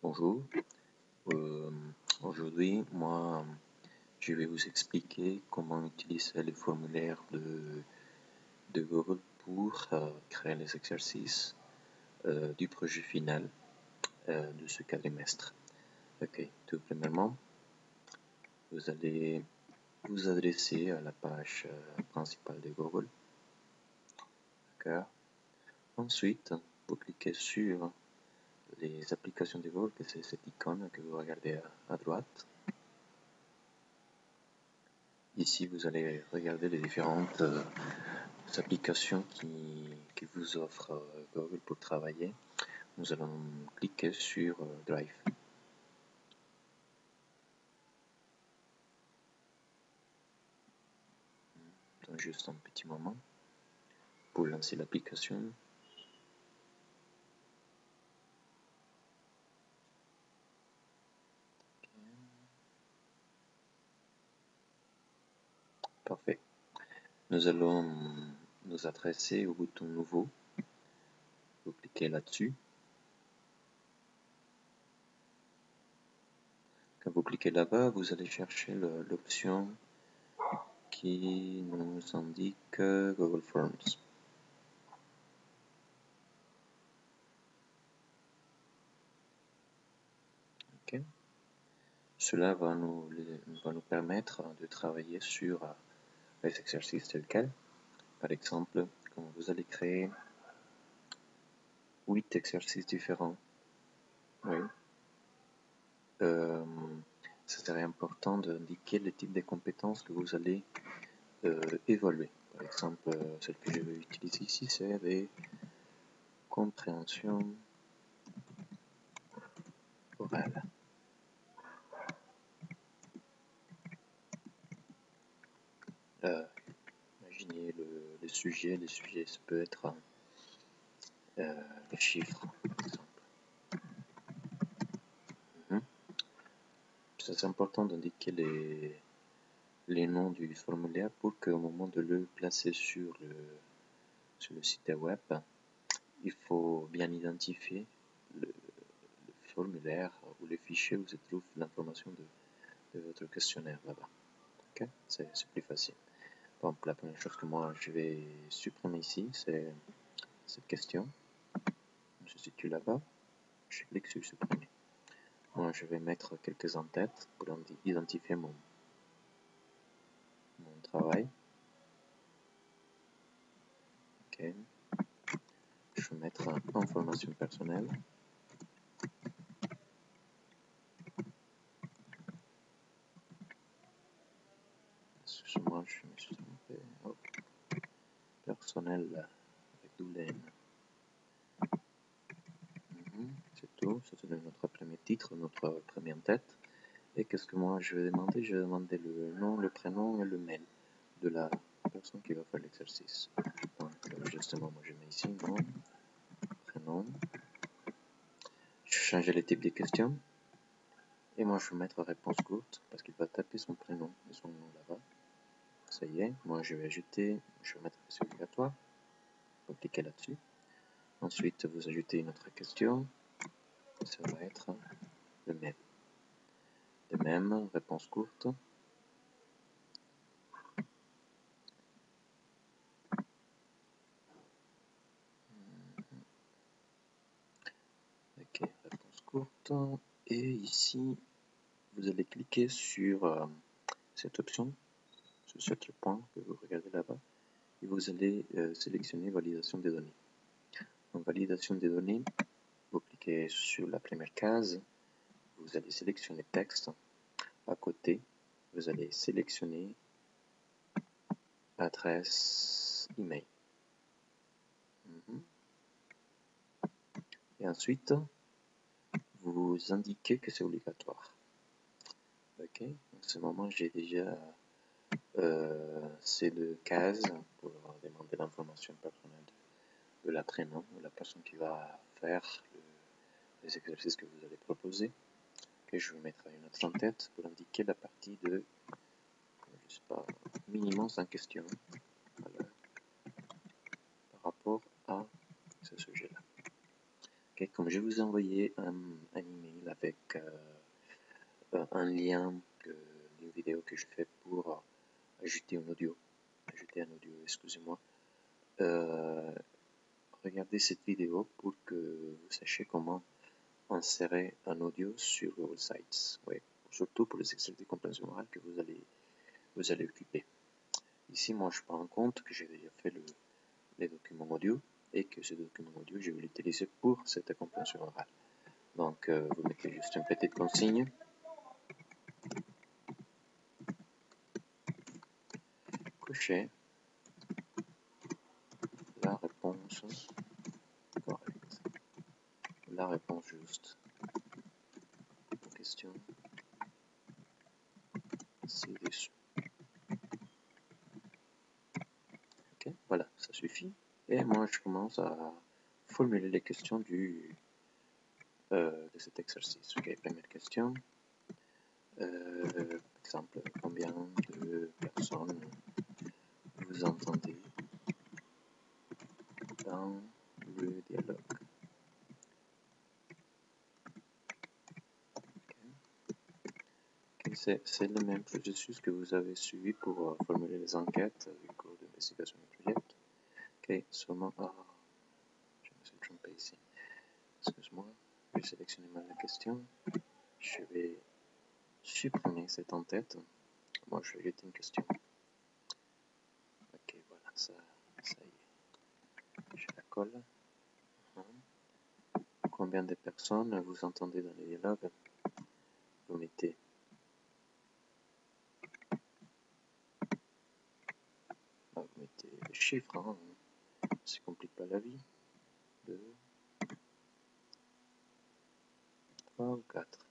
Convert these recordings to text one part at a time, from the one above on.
Bonjour, Euh, aujourd'hui je vais vous expliquer comment utiliser les formulaires de Google pour créer les exercices du projet final de ce quadrimestre. Ok, tout premièrement, vous allez vous adresser à la page principale de Google. D'accord. Ensuite, vous cliquez sur les applications de Google, que c'est cette icône que vous regardez à droite. Ici, vous allez regarder les différentes applications qui vous offre Google pour travailler. Nous allons cliquer sur Drive. Attends juste un petit moment pour lancer l'application. Parfait. Nous allons nous adresser au bouton Nouveau. Vous cliquez là-dessus. Quand vous cliquez là-bas, vous allez chercher l'option qui nous indique Google Forms. Okay. Cela va nous permettre de travailler sur les exercices tels quels. Par exemple, quand vous allez créer 8 exercices différents, oui, ce serait important d'indiquer le type de compétences que vous allez évaluer. Par exemple, celle que je vais utiliser ici, c'est des compréhensions orales. Imaginez le sujet. Le sujet, ça peut être les chiffres, par exemple. C'est important d'indiquer les noms du formulaire pour qu'au moment de le placer sur le site web, il faut bien identifier le formulaire ou le fichier où se trouve l'information de votre questionnaire là-bas. Okay? C'est plus facile. Bon, la première chose que moi je vais supprimer ici, c'est cette question. Elle se situe là-bas. Je clique sur supprimer. Moi je vais mettre quelques en-têtes pour identifier mon travail. Ok. Je vais mettre information personnelle. Excusez-moi, je me suis trompé. Oh. Personnel avec double N. C'est tout. Ça c'est notre premier titre, notre première tête. Et qu'est-ce que moi je vais demander? Je vais demander le nom, le prénom et le mail de la personne qui va faire l'exercice. Donc justement, moi je mets ici nom, prénom. Je vais changer le type des questions. Et moi je vais mettre réponse courte parce qu'il va taper son prénom et son nom là-bas. Ça y est, moi je vais ajouter, je vais mettre que c'est obligatoire. Vous cliquez là-dessus. Ensuite, vous ajoutez une autre question. Ça va être le même. De même, réponse courte. Ok, réponse courte. Et ici, vous allez cliquer sur cette option, sur ce point que vous regardez là-bas, et vous allez sélectionner validation des données. En validation des données, vous cliquez sur la première case, vous allez sélectionner texte. À côté, vous allez sélectionner adresse email. Et ensuite, vous indiquez que c'est obligatoire. Ok, en ce moment, j'ai déjà ces deux cases pour demander l'information personnelle de la prénom de la personne qui va faire les exercices que vous allez proposer. Okay, je vais mettre une autre en tête pour indiquer la partie de, je sais pas, minimum 5 questions par rapport à ce sujet-là. Okay, comme je vous ai envoyé un email avec un lien d'une vidéo que je fais pour ajouter un audio, excusez-moi. Regardez cette vidéo pour que vous sachiez comment insérer un audio sur vos sites, ouais, surtout pour les exercices de compréhension orale que vous allez occuper. Ici, moi, je prends en compte que j'ai déjà fait les documents audio et que ce document audio, je vais l'utiliser pour cette compréhension orale. Donc, vous mettez juste une petite consigne. Cochez la réponse correcte. La réponse juste aux questions ci-dessus. Ok, voilà, ça suffit. Et moi, je commence à formuler les questions de cet exercice. Ok, première question. Par exemple, combien de personnes vous entendez dans le dialogue? Okay. C'est le même processus que vous avez suivi pour formuler les enquêtes du cours d'investigation intelligente. Ok, seulement... je me suis trompé ici. Excuse-moi, j'ai sélectionné mal la question. Je vais supprimer cette en-tête. Moi, je vais jeter une question. Ok, voilà, ça y est. Je la colle. Combien de personnes vous entendez dans les dialogues? Vous mettez les chiffres, hein. Ça ne complique pas la vie. 2, 3 ou 4.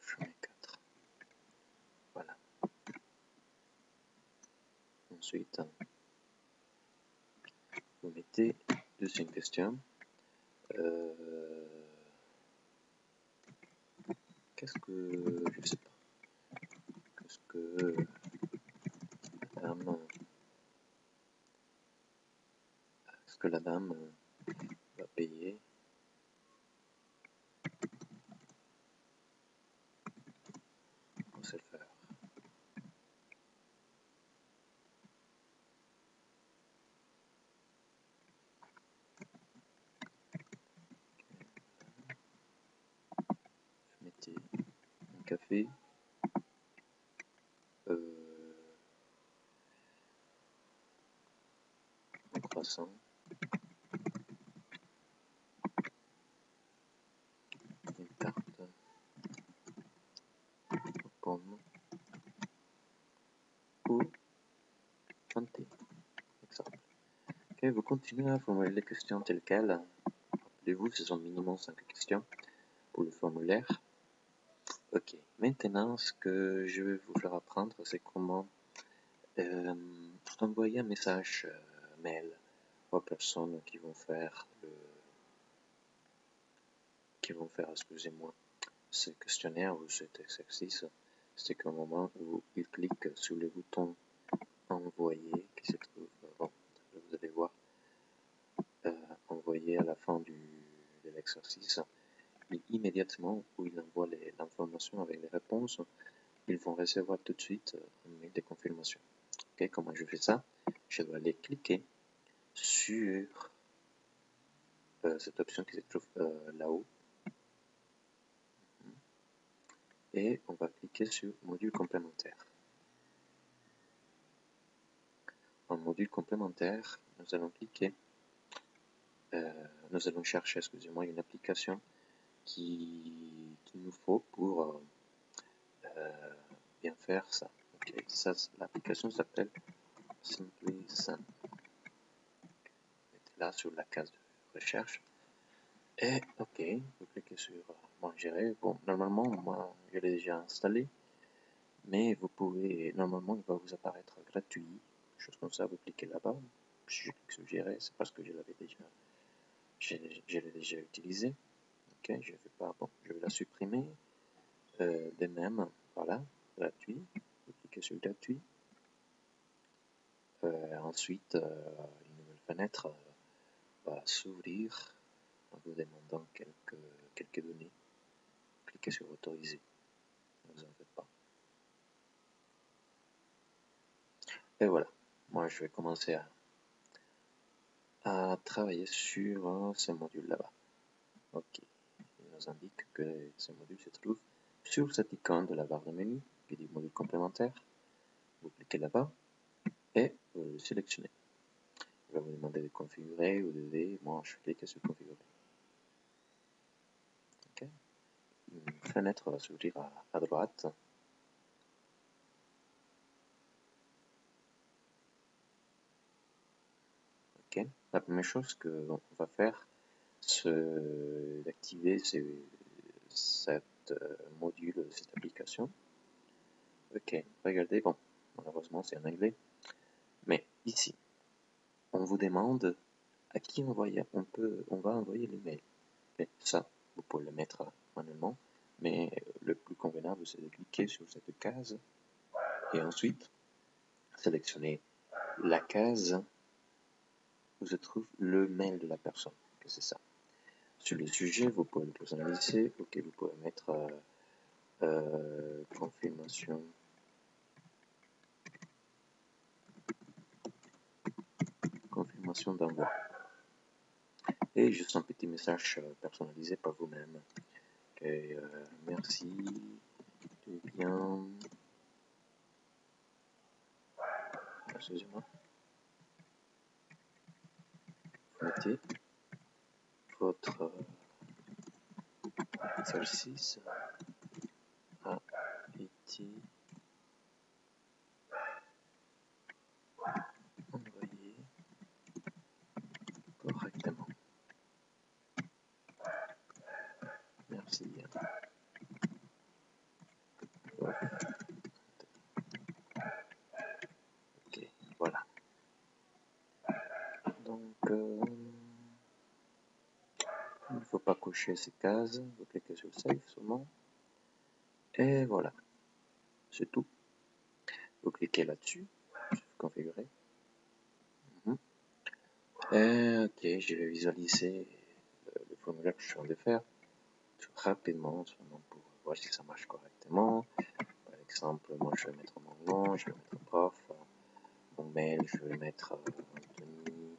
Je mets 4. Voilà. Ensuite, vous mettez deuxième question. Qu'est-ce que... je sais pas. Qu'est-ce que la dame va payer au serveur? Vous mettez un café, un croissant, une tarte aux pommes ou un thé, exemple. Okay, vous continuez à formuler les questions telles quelles. Rappelez-vous, ce sont minimum 5 questions pour le formulaire. Ok, maintenant ce que je vais vous faire apprendre, c'est comment envoyer un message mail aux personnes qui vont faire excusez-moi, ce questionnaire ou cet exercice. C'est qu'au moment où ils cliquent sur le bouton envoyer qui se trouve, bon, vous allez voir, envoyer à la fin de l'exercice, et immédiatement où ils envoient l'information avec les réponses, ils vont recevoir tout de suite un mail de confirmation. Okay, comment je fais ça? Je dois aller cliquer sur cette option qui se trouve là-haut et on va cliquer sur module complémentaire. En module complémentaire, nous allons cliquer, nous allons chercher, excusez-moi, une application qu'il nous faut pour bien faire ça. Okay. Ça, l'application s'appelle SimplySum. Mettez là sur la case de recherche. Et ok, vous cliquez sur bon, gérer. Bon, normalement, moi, je l'ai déjà installé, mais vous pouvez, normalement, il va vous apparaître gratuit, chose comme ça, vous cliquez là-bas. Si je clique sur gérer, c'est parce que je l'ai déjà utilisé. Ok, je vais pas, bon, je vais la supprimer. De même, voilà, gratuit. Vous cliquez sur gratuit. Ensuite, une nouvelle fenêtre va s'ouvrir en vous demandant quelques données. Cliquez sur autoriser, ne vous en faites pas. Et voilà, moi je vais commencer à travailler sur ce module là-bas. Ok, il nous indique que ce module se trouve sur cette icône de la barre de menu qui dit module complémentaire. Vous cliquez là-bas et vous le sélectionnez. Il va vous demander de configurer ou d'aider. Moi je clique sur configurer. Ok, une fenêtre va s'ouvrir à droite. Ok, la première chose qu'on va faire, c'est d'activer cette module, cette application. Ok, regardez, bon, malheureusement c'est en anglais, mais ici, on vous demande à qui on va envoyer l'email. Ça, vous pouvez le mettre manuellement, mais le plus convenable, c'est de cliquer sur cette case et ensuite sélectionner la case où se trouve le mail de la personne, que c'est ça. Sur le sujet, vous pouvez le personnaliser, ok, vous pouvez mettre confirmation d'envoi. Et juste un petit message personnalisé par vous-même. Okay, merci, tu es bien. Excusez-moi. Mettez votre exercice a été envoyé correctement. Merci bien. Ok, voilà. Donc, il ne faut pas cocher ces cases. Vous cliquez sur Save seulement. Et voilà. C'est tout. Vous cliquez là-dessus. Configurer. Et ok, je vais visualiser le formulaire que je suis en train de faire rapidement, seulement pour voir si ça marche correctement. Par exemple, moi je vais mettre mon nom, je vais mettre prof, mon mail, je vais mettre Anthony.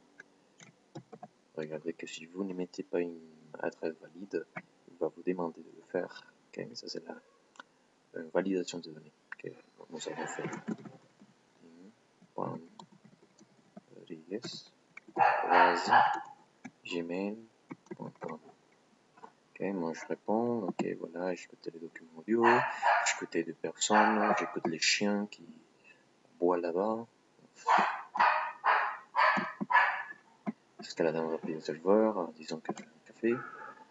Regardez que si vous ne mettez pas une adresse valide, il va vous demander de le faire. Ok, ça c'est la validation des données que nous avons fait. Gmail.com. Ok, moi je réponds, ok voilà, j'écoute les documents audio, j'écoute deux personnes, j'écoute les chiens qui boivent là-bas. Est-ce que la dame va payer au serveur, disons que un café. Et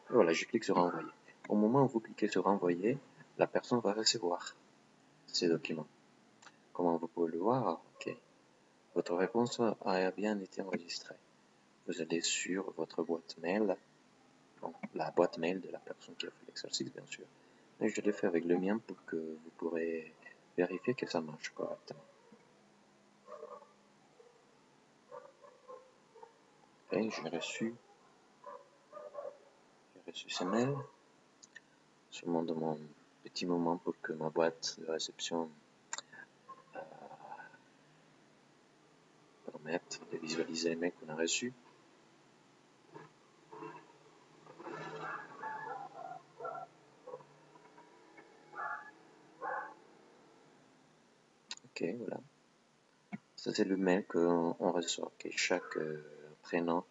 voilà, je clique sur envoyer. Au moment où vous cliquez sur envoyer, la personne va recevoir ces documents. Comment vous pouvez le voir? Ok, votre réponse a bien été enregistrée. Vous allez sur votre boîte mail, donc la boîte mail de la personne qui a fait l'exercice bien sûr. Et je l'ai fait avec le mien pour que vous pourrez vérifier que ça marche correctement. Et j'ai reçu ce mail. Seulement de mon petit moment pour que ma boîte de réception permette de visualiser les mails qu'on a reçus. Ok, voilà. Ça c'est le mail qu'on reçoit. Okay. Chaque prénom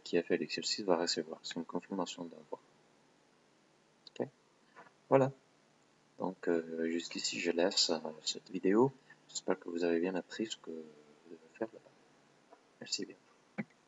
qui a fait l'exercice va recevoir. C'est une confirmation d'envoi. Ok, voilà. Donc jusqu'ici je laisse cette vidéo. J'espère que vous avez bien appris ce que vous devez faire là-bas. Merci bien.